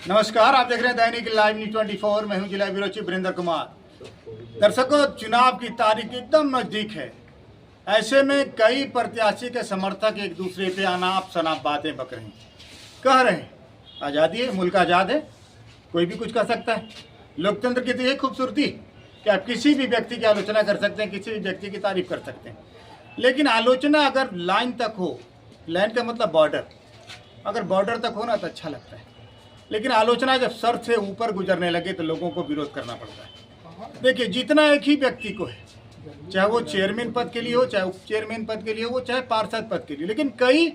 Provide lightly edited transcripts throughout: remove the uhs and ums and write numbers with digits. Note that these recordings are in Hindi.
नमस्कार, आप देख रहे हैं दैनिक लाइव न्यूज 24। मैं हूं जिला ब्यूरो चीफ वीरेंद्र कुमार। दर्शकों, चुनाव की तारीख एकदम नजदीक है। ऐसे में कई प्रत्याशी के समर्थक एक दूसरे पे अनाप शनाप बातें बक रहे हैं, कह रहे हैं आज़ादी है, मुल्क आज़ाद है, कोई भी कुछ कर सकता है। लोकतंत्र की तो ये खूबसूरती कि आप किसी भी व्यक्ति की आलोचना कर सकते हैं, किसी भी व्यक्ति की तारीफ कर सकते हैं, लेकिन आलोचना अगर लाइन तक हो, लाइन का मतलब बॉर्डर, अगर बॉर्डर तक हो ना तो अच्छा लगता है, लेकिन आलोचना जब सर से ऊपर गुजरने लगे तो लोगों को विरोध करना पड़ता है। देखिए, जितना एक ही व्यक्ति को है, चाहे वो चेयरमैन पद के लिए हो, चाहे उप चेयरमैन पद के लिए हो, चाहे पार्षद पद के लिए, लेकिन कई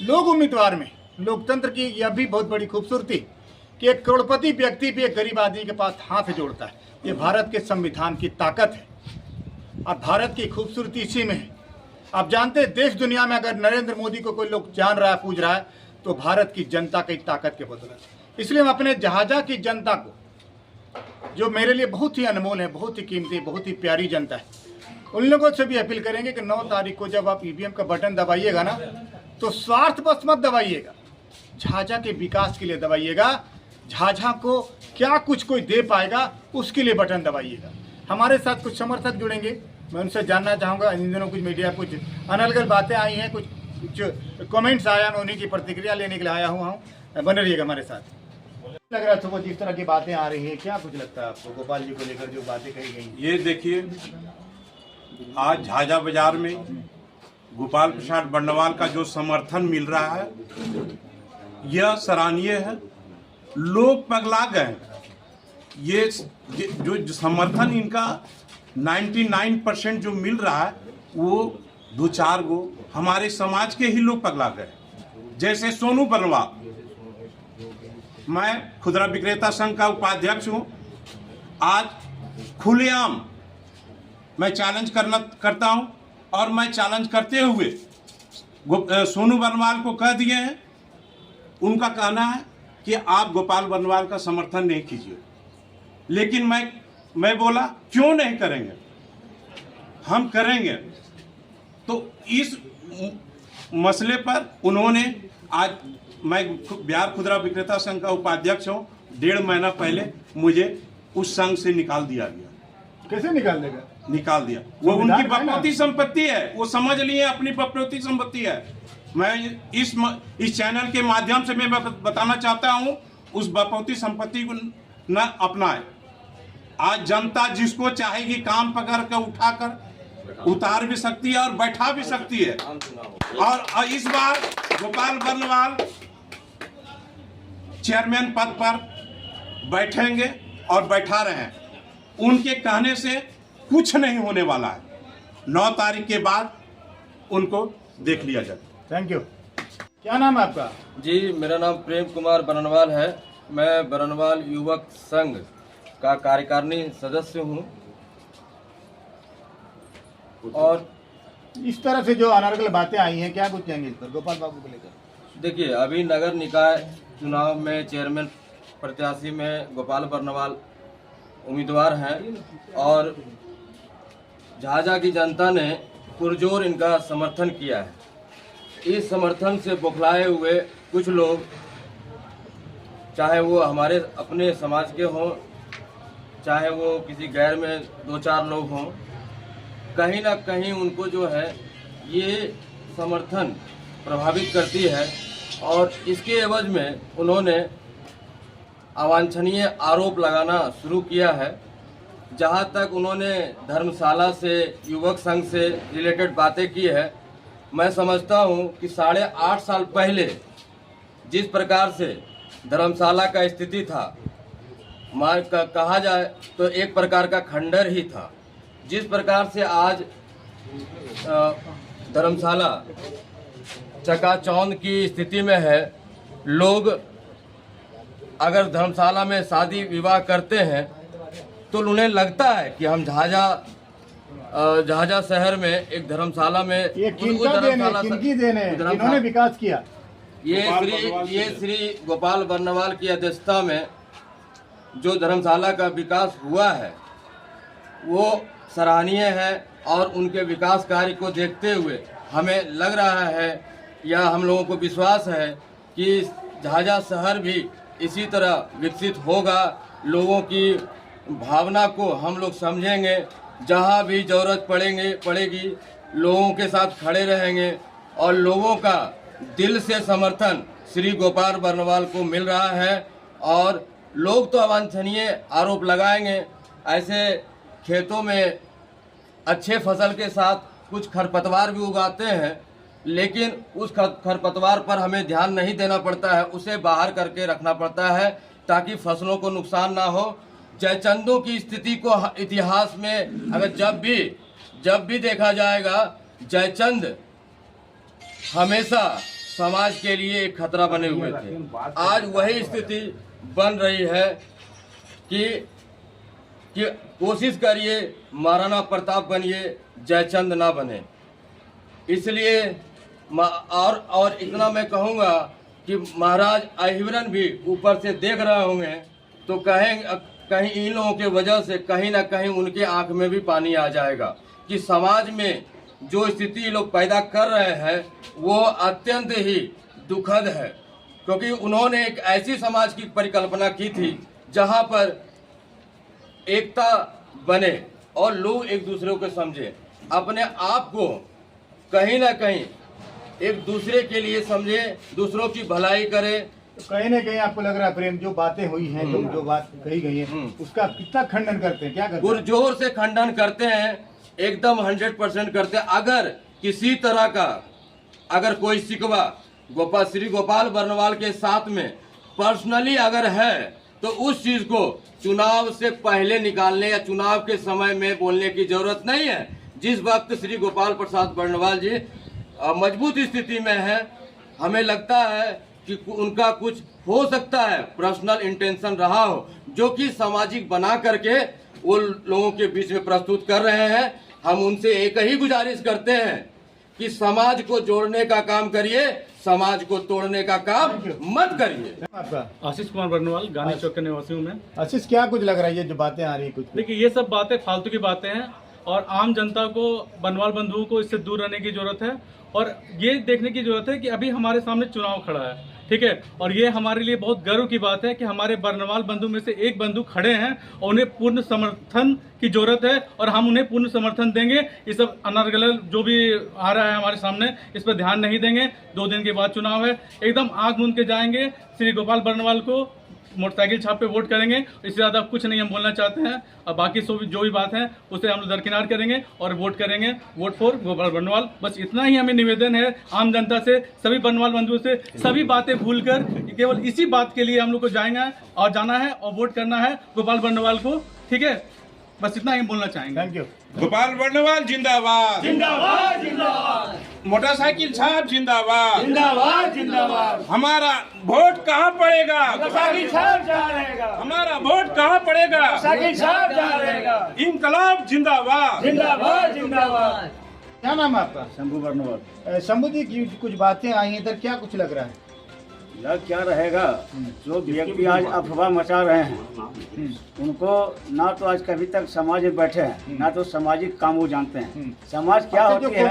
लोग उम्मीदवार में। लोकतंत्र की यह भी बहुत बड़ी खूबसूरती कि एक करोड़पति व्यक्ति भी एक गरीब आदमी के पास हाथ जोड़ता है। ये भारत के संविधान की ताकत है और भारत की खूबसूरती इसी में है। आप जानते हैं, देश दुनिया में अगर नरेंद्र मोदी को कोई लोग जान रहा है, पूज रहा है, तो भारत की जनता की ताकत के बदौलत। इसलिए मैं अपने जहाजा की जनता को, जो मेरे लिए बहुत ही अनमोल है, बहुत ही कीमती, बहुत ही प्यारी जनता है, उन लोगों से भी अपील करेंगे कि 9 तारीख को जब आप ईवीएम का बटन दबाइएगा ना, तो स्वार्थ बस मत दबाइएगा, झाझा के विकास के लिए दबाइएगा। झाझा को क्या कुछ कोई दे पाएगा, उसके लिए बटन दबाइएगा। हमारे साथ कुछ समर्थक जुड़ेंगे, मैं उनसे जानना चाहूँगा। इन दिनों कुछ मीडिया कुछ अनलगल बातें आई हैं, कुछ कमेंट्स आया, मैं उन्हीं की प्रतिक्रिया लेने के लिए आया हुआ हूँ। बने रहिएगा हमारे साथ। लग रहा है तो जिस तरह की बातें आ रही है, क्या कुछ लगता है आपको गोपाल जी को लेकर जो बातें कही गई? ये देखिए, आज झाझा बाजार में गोपाल प्रसाद बर्नवाल का जो समर्थन मिल रहा है, यह सराहनीय है। लोग पगला गए। ये जो समर्थन इनका 99% जो मिल रहा है, वो 2-4 गो हमारे समाज के ही लोग पगला गए। जैसे सोनू बर्नवाल, मैं खुदरा विक्रेता संघ का उपाध्यक्ष हूं। आज खुलेआम मैं चैलेंज करता हूं और मैं चैलेंज करते हुए सोनू बर्नवाल को कह दिए हैं। उनका कहना है कि आप गोपाल बर्नवाल का समर्थन नहीं कीजिए, लेकिन मैं बोला क्यों नहीं करेंगे, हम करेंगे। तो इस मसले पर उन्होंने आज, मैं बिहार खुदरा विक्रेता संघ का उपाध्यक्ष हूँ, 1.5 महीना पहले मुझे उस संघ से निकाल दिया गया। कैसे निकाल देगा? निकाल दिया। वो उनकी बपौती संपत्ति है, वो समझ लिए अपनी बपौती संपत्ति है। मैं इस चैनल के माध्यम से मैं बताना चाहता हूँ, उस बपौती संपत्ति को न अपनाए। आज जनता जिसको चाहेगी काम पकड़ कर उठाकर उतार भी सकती है और बैठा भी सकती है। और इस बार गोपाल बर्नवाल चेयरमैन पद पर बैठेंगे और बैठा रहे हैं। उनके कहने से कुछ नहीं होने वाला है। 9 तारीख के बाद उनको देख लिया जाए। Thank you. क्या नाम है आपका? जी, मेरा नाम प्रेम कुमार बरनवाल है। मैं बरनवाल युवक संघ का कार्यकारिणी सदस्य हूं। और इस तरह से जो अनर्गल बातें आई हैं, क्या कुछ कहेंगे इस पर गोपाल बाबू को लेकर? देखिए, अभी नगर निकाय चुनाव में चेयरमैन प्रत्याशी में गोपाल बर्नवाल उम्मीदवार हैं और झाझा की जनता ने पुरजोर इनका समर्थन किया है। इस समर्थन से बौखलाए हुए कुछ लोग, चाहे वो हमारे अपने समाज के हों, चाहे वो किसी गैर में 2-4 लोग हों, कहीं ना कहीं उनको जो है ये समर्थन प्रभावित करती है। और इसके एवज में उन्होंने अवांछनीय आरोप लगाना शुरू किया है। जहां तक उन्होंने धर्मशाला से, युवक संघ से रिलेटेड बातें की है, मैं समझता हूं कि 8.5 साल पहले जिस प्रकार से धर्मशाला का स्थिति था, कहा जाए तो एक प्रकार का खंडर ही था। जिस प्रकार से आज धर्मशाला चकाचौंध की स्थिति में है, लोग अगर धर्मशाला में शादी विवाह करते हैं तो उन्हें लगता है कि हम झाझा शहर में एक धर्मशाला में इन्होंने विकास किया। ये श्री गोपाल बर्नवाल की अध्यक्षता में जो धर्मशाला का विकास हुआ है वो सराहनीय है। और उनके विकास कार्य को देखते हुए हमें लग रहा है या हम लोगों को विश्वास है कि झाझा शहर भी इसी तरह विकसित होगा। लोगों की भावना को हम लोग समझेंगे, जहाँ भी ज़रूरत पड़ेगी लोगों के साथ खड़े रहेंगे और लोगों का दिल से समर्थन श्री गोपाल बर्नवाल को मिल रहा है। और लोग तो अवांछनीय आरोप लगाएंगे, ऐसे खेतों में अच्छे फसल के साथ कुछ खरपतवार भी उगाते हैं, लेकिन उस खरपतवार पर हमें ध्यान नहीं देना पड़ता है, उसे बाहर करके रखना पड़ता है ताकि फसलों को नुकसान ना हो। जयचंदों की स्थिति को इतिहास में अगर जब भी देखा जाएगा, जयचंद हमेशा समाज के लिए एक खतरा बने हुए थे। आज वही स्थिति बन रही है कि कोशिश करिए महाराणा प्रताप बनिए, जयचंद ना बने। इसलिए और इतना मैं कहूँगा कि महाराज अहिवरन भी ऊपर से देख रहे होंगे तो कहीं इन लोगों के वजह से कहीं ना कहीं उनके आंख में भी पानी आ जाएगा कि समाज में जो स्थिति लोग पैदा कर रहे हैं वो अत्यंत ही दुखद है, क्योंकि उन्होंने एक ऐसी समाज की परिकल्पना की थी जहां पर एकता बने और लोग एक दूसरे को समझे, अपने आप को कहीं ना कहीं एक दूसरे के लिए समझे, दूसरों की भलाई करे। तो कहीं ना कहीं आपको लग रहा है प्रेम, जो बातें हुई हैं, जो बात कही गई है, उसका कितना खंडन करते हैं, क्या करते हैं? पुरजोर से खंडन करते हैं, एकदम 100% करते हैं। अगर किसी तरह का अगर कोई शिकवा श्री गोपाल बर्नवाल के साथ में पर्सनली अगर है तो उस चीज को चुनाव से पहले निकालने या चुनाव के समय में बोलने की जरूरत नहीं है। जिस वक्त श्री गोपाल प्रसाद बर्नवाल जी मजबूत स्थिति में है, हमें लगता है कि उनका कुछ हो सकता है पर्सनल इंटेंशन रहा हो, जो कि सामाजिक बना करके वो लोगों के बीच में प्रस्तुत कर रहे हैं। हम उनसे एक ही गुजारिश करते हैं कि समाज को जोड़ने का काम करिए, समाज को तोड़ने का काम मत करिए। आपका आशीष कुमार बर्नवाल, गांधी चौक के निवासी हूँ मैं। आशीष, क्या कुछ लग रहा है ये जो बातें आ रही है? कुछ देखिए, ये सब बातें फालतू की बातें हैं और आम जनता को, बर्नवाल बंधुओं को इससे दूर रहने की जरूरत है और ये देखने की जरूरत है कि अभी हमारे सामने चुनाव खड़ा है, ठीक है, और ये हमारे लिए बहुत गर्व की बात है कि हमारे बर्नवाल बंधु में से एक बंधु खड़े हैं और उन्हें पूर्ण समर्थन की जरूरत है और हम उन्हें पूर्ण समर्थन देंगे। ये सब अनर्गल जो भी आ रहा है हमारे सामने, इस पर ध्यान नहीं देंगे। 2 दिन के बाद चुनाव है, एकदम आंख मूंद के जाएंगे, श्री गोपाल बर्नवाल को मोटरसाइकिल छाप पे वोट करेंगे। इससे ज़्यादा कुछ नहीं हम बोलना चाहते हैं और बाकी जो भी बात है उसे हम लोग दरकिनार करेंगे और वोट करेंगे, वोट फॉर गोपाल बर्नवाल। बस इतना ही हमें निवेदन है आम जनता से, सभी बर्नवाल बंधुओं से, सभी बातें भूलकर केवल इसी बात के लिए हम लोग को जाना है और वोट करना है गोपाल बर्नवाल को, ठीक है। बस इतना ही बोलना चाहेंगे। Thank you. गोपाल बर्नवाल जिंदाबाद, जिंदाबाद जिंदाबाद, मोटरसाइकिल छाप जिंदाबाद, जिंदाबाद जिंदाबाद। हमारा वोट कहाँ पड़ेगा? मोटरसाइकिल छाप जा रहेगा, हमारा वोट कहाँ पड़ेगा? मोटरसाइकिल छाप जा रहेगा। इनकलाब जिंदाबाद, जिंदाबाद जिंदाबाद। क्या नाम है आपका? शंभू बर्नवाल। शंभू जी की कुछ बातें आई हैं इधर, क्या कुछ लग रहा है? लग क्या रहेगा, जो व्यक्ति आज अफवाह मचा रहे हैं उनको ना तो आज कभी तक समाज में बैठे हैं, ना तो सामाजिक काम वो जानते हैं। समाज क्या अच्छा, होती है।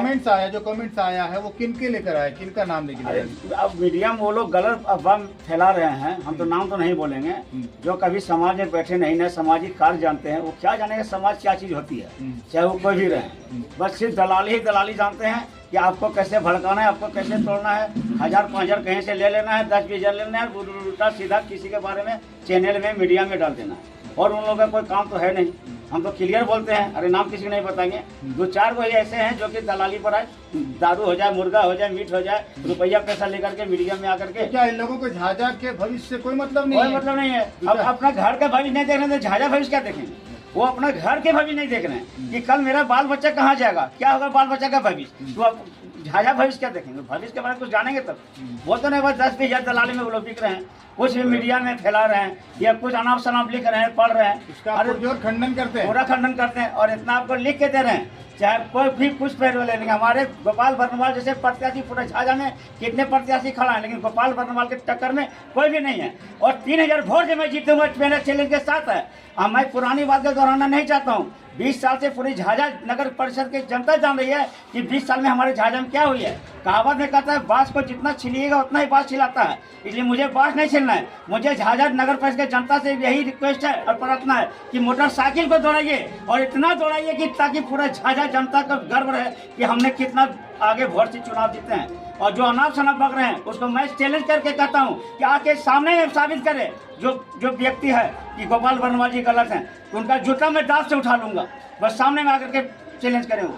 जो कमेंट्स आया है वो किन के लेकर आया, किनका नाम लेकर आया? अब मीडिया में वो लोग गलत अफवाह फैला रहे हैं, हम तो नाम तो नहीं बोलेंगे। जो कभी समाज में बैठे नहीं, ना सामाजिक कार्य जानते हैं, वो क्या जानेंगे समाज क्या चीज होती है, चाहे वो कोई भी रहे। बस सिर्फ दलाली ही दलाली जानते हैं कि आपको कैसे भड़काना है, आपको कैसे तोड़ना है, 1000-5000 कहीं से ले लेना है, 10-20 हजार लेना है, उल्टा सीधा किसी के बारे में चैनल में मीडिया में डाल देना है। और उन लोगों का कोई काम तो है नहीं, हम तो क्लियर बोलते हैं, अरे नाम किसी को नहीं बताएंगे। 2-4 वही ऐसे हैं जो कि दलाली पर आए, दारू हो जाए, मुर्गा हो जाए, मीट हो जाए, रुपया पैसा लेकर के मीडिया में आकर के। क्या इन लोगों को झाझा के भविष्य से कोई मतलब नहीं है? कोई मतलब नहीं है। अब अपना घर का भविष्य नहीं देख रहे तो झाझा भविष्य क्या देखेंगे? वो अपना घर के भविष्य नहीं देख रहे हैं कि कल मेरा बाल बच्चा कहाँ जाएगा, क्या होगा बाल बच्चा का भविष्य। तो आप झाझा भविष्य क्या देखेंगे? भविष्य के बारे में कुछ जानेंगे तब। वो तो नहीं, बस 10-20 हजार दलाली में वो लोग बिक रहे हैं, कुछ भी मीडिया में फैला रहे हैं या कुछ अनाप शनाप लिख रहे हैं, पढ़ रहे हैं, उसका पुरजोर खंडन करते हैं, पूरा खंडन करते हैं और इतना आपको लिख के दे रहे हैं, चाहे कोई भी कुछ पैर लेंगे। हमारे गोपाल बर्नवाल जैसे प्रत्याशी पूरे झाझा में कितने प्रत्याशी खड़ा है, लेकिन गोपाल बर्नवाल के टक्कर में कोई भी नहीं है। और 3000 वोट से मैं जीतूंगा, मेरे चैलेंज के साथ है। मैं पुरानी बात को दोहराना नहीं चाहता हूँ। 20 साल से पूरी झाझा नगर परिषद की जनता जान रही है कि 20 साल में हमारे झाझा में क्या हुई है। कहावत में कहता है बांस को जितना छिलिएगा उतना ही बांस छिलाता है, इसलिए मुझे बांस नहीं छिलना है। मुझे झाझा नगर परिषद की जनता से यही रिक्वेस्ट है और प्रार्थना है कि मोटरसाइकिल को दौड़ाइए और इतना दौड़ाइए कि ताकि पूरा झाझा जनता को गर्व रहे कि हमने कितना आगे वोट से चुनाव जीते हैं। और जो अनाप शनाप बक रहे हैं उसको मैं चैलेंज करके कहता हूं कि आके सामने साबित करे जो व्यक्ति है कि गोपाल वर्णवाल जी गलत हैं, उनका जूता मैं दांत से उठा लूंगा। बस सामने में आकर के चैलेंज करें वो।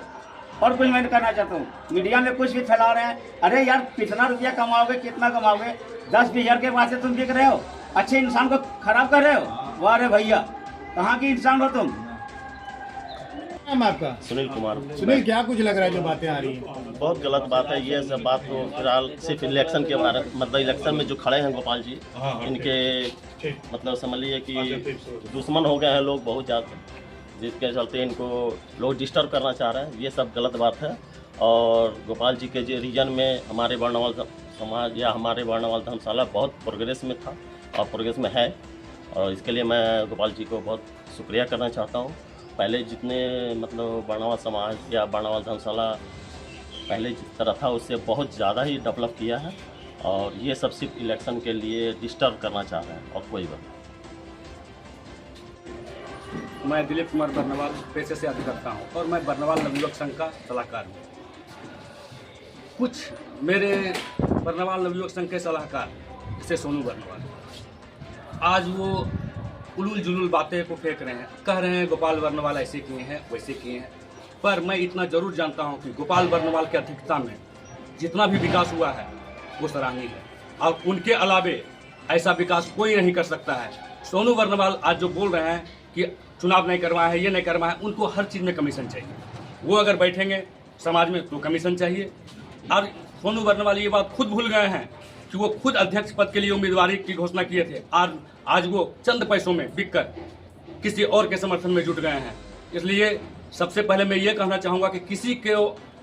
और कुछ मैं कहना चाहता हूँ, मीडिया में कुछ भी फैला रहे हैं। अरे यार कितना रुपया कमाओगे, कितना कमाओगे? 10-20 हज़ार के वास्ते तुम बिक रहे हो, अच्छे इंसान को खराब कर रहे हो। वाह रे भैया, कहाँ की इंसान हो तुम? नाम आपका? सुनील कुमार। सुनील, क्या कुछ लग रहा है जो बातें आ रही हैं? बहुत गलत बात है ये सब बात। तो फिलहाल सिर्फ इलेक्शन के बारे मतलब इलेक्शन में जो खड़े हैं गोपाल जी, इनके मतलब समझ लीजिए कि दुश्मन हो गए हैं लोग बहुत ज़्यादा, जिसके चलते इनको लोग डिस्टर्ब करना चाह रहे हैं। ये सब गलत बात है। और गोपाल जी के जो रीजन में हमारे वर्णवाल समाज या हमारे वर्णवाल धर्मशाला बहुत प्रोग्रेस में था और प्रोग्रेस में है, और इसके लिए मैं गोपाल जी को बहुत शुक्रिया करना चाहता हूँ। पहले जितने मतलब वर्णवाल समाज या वर्णवाल धर्मशाला पहले जिस तरह था उससे बहुत ज़्यादा ही डेवलप किया है, और ये सब सिर्फ इलेक्शन के लिए डिस्टर्ब करना चाह रहे हैं और कोई बात। मैं दिलीप कुमार बर्नवाल पेशे से अधिवक्ता हूँ और मैं बर्नवाल नवयुवक संघ का सलाहकार हूँ। कुछ मेरे बर्नवाल नवयुवक संघ के सलाहकार जैसे सोनू बर्नवाल आज वो उलूल जुलूल बातें को फेंक रहे हैं, कह रहे हैं गोपाल बर्नवाल ऐसे किए हैं वैसे किए हैं। पर मैं इतना जरूर जानता हूँ कि गोपाल बर्नवाल की अध्यक्षता में जितना भी विकास हुआ है वो सराहनीय है, और उनके अलावे ऐसा विकास कोई नहीं कर सकता है। सोनू बर्नवाल आज जो बोल रहे हैं कि चुनाव नहीं करवाया है, ये नहीं करवाया है, उनको हर चीज़ में कमीशन चाहिए। वो अगर बैठेंगे समाज में तो कमीशन चाहिए। और सोनू बर्नवाल ये बात खुद भूल गए हैं कि वो खुद अध्यक्ष पद के लिए उम्मीदवारी की घोषणा किए थे, और आज वो चंद पैसों में बिककर किसी और के समर्थन में जुट गए हैं। इसलिए सबसे पहले मैं ये कहना चाहूँगा कि किसी के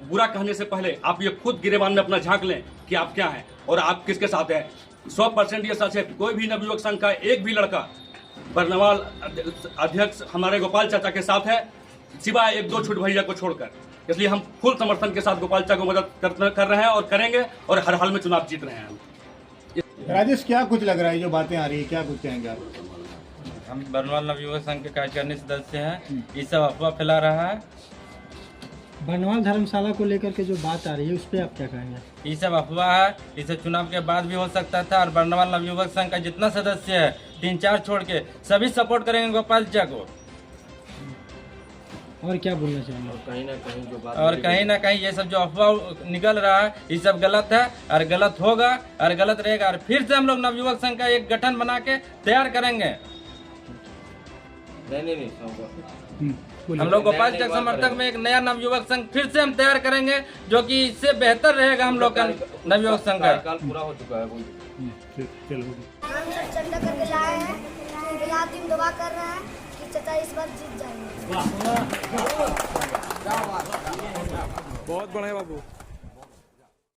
बुरा कहने से पहले आप ये खुद गिरेबान में अपना झांक लें कि आप क्या हैं और आप किसके साथ हैं। 100% ये सच है, कोई भी नवयुवक संघ का एक भी लड़का बर्नवाल अध्यक्ष हमारे गोपाल चाचा के साथ है, सिवाय 1-2 छुट भैया को छोड़कर। इसलिए हम फुल समर्थन के साथ गोपाल चाचा को मदद कर रहे हैं और करेंगे, और हर हाल में चुनाव जीत रहे हैं। राजेश, क्या कुछ लग रहा है जो बातें आ रही है, क्या कुछ कहेंगे आप? हम बर्नवाल नवयुवक संघ के कार्यकारिणी सदस्य हैं। ये सब अफवाह फैला रहा है। बर्नवाल धर्मशाला को लेकर के जो बात आ रही है उस पर आप क्या कहेंगे? ये सब अफवाह है, इसे चुनाव के बाद भी हो सकता था। और बर्नवाल नवयुवक संघ का जितना सदस्य है 3-4 छोड़ के सभी सपोर्ट करेंगे गोपाल चाचा को। और क्या बोलना चाहेंगे? कहीं ना कहीं ये सब जो अफवाह निकल रहा है ये सब गलत है, और गलत होगा और गलत रहेगा। और फिर से हम लोग नवयुवक संघ का एक गठन बना के तैयार करेंगे। हम लोग गोपाल चाचा समर्थक में एक नया नवयुवक संघ फिर से हम तैयार करेंगे, जो कि इससे बेहतर रहेगा हम लोग का नवयुवक संघ का। पूरा हो चुका है। हम चंदा करके लाए हैं, बिलात दिन दुआ कर रहे हैं कि चाचा इस बार जीत जाएंगे। बहुत बड़ा है बाबू।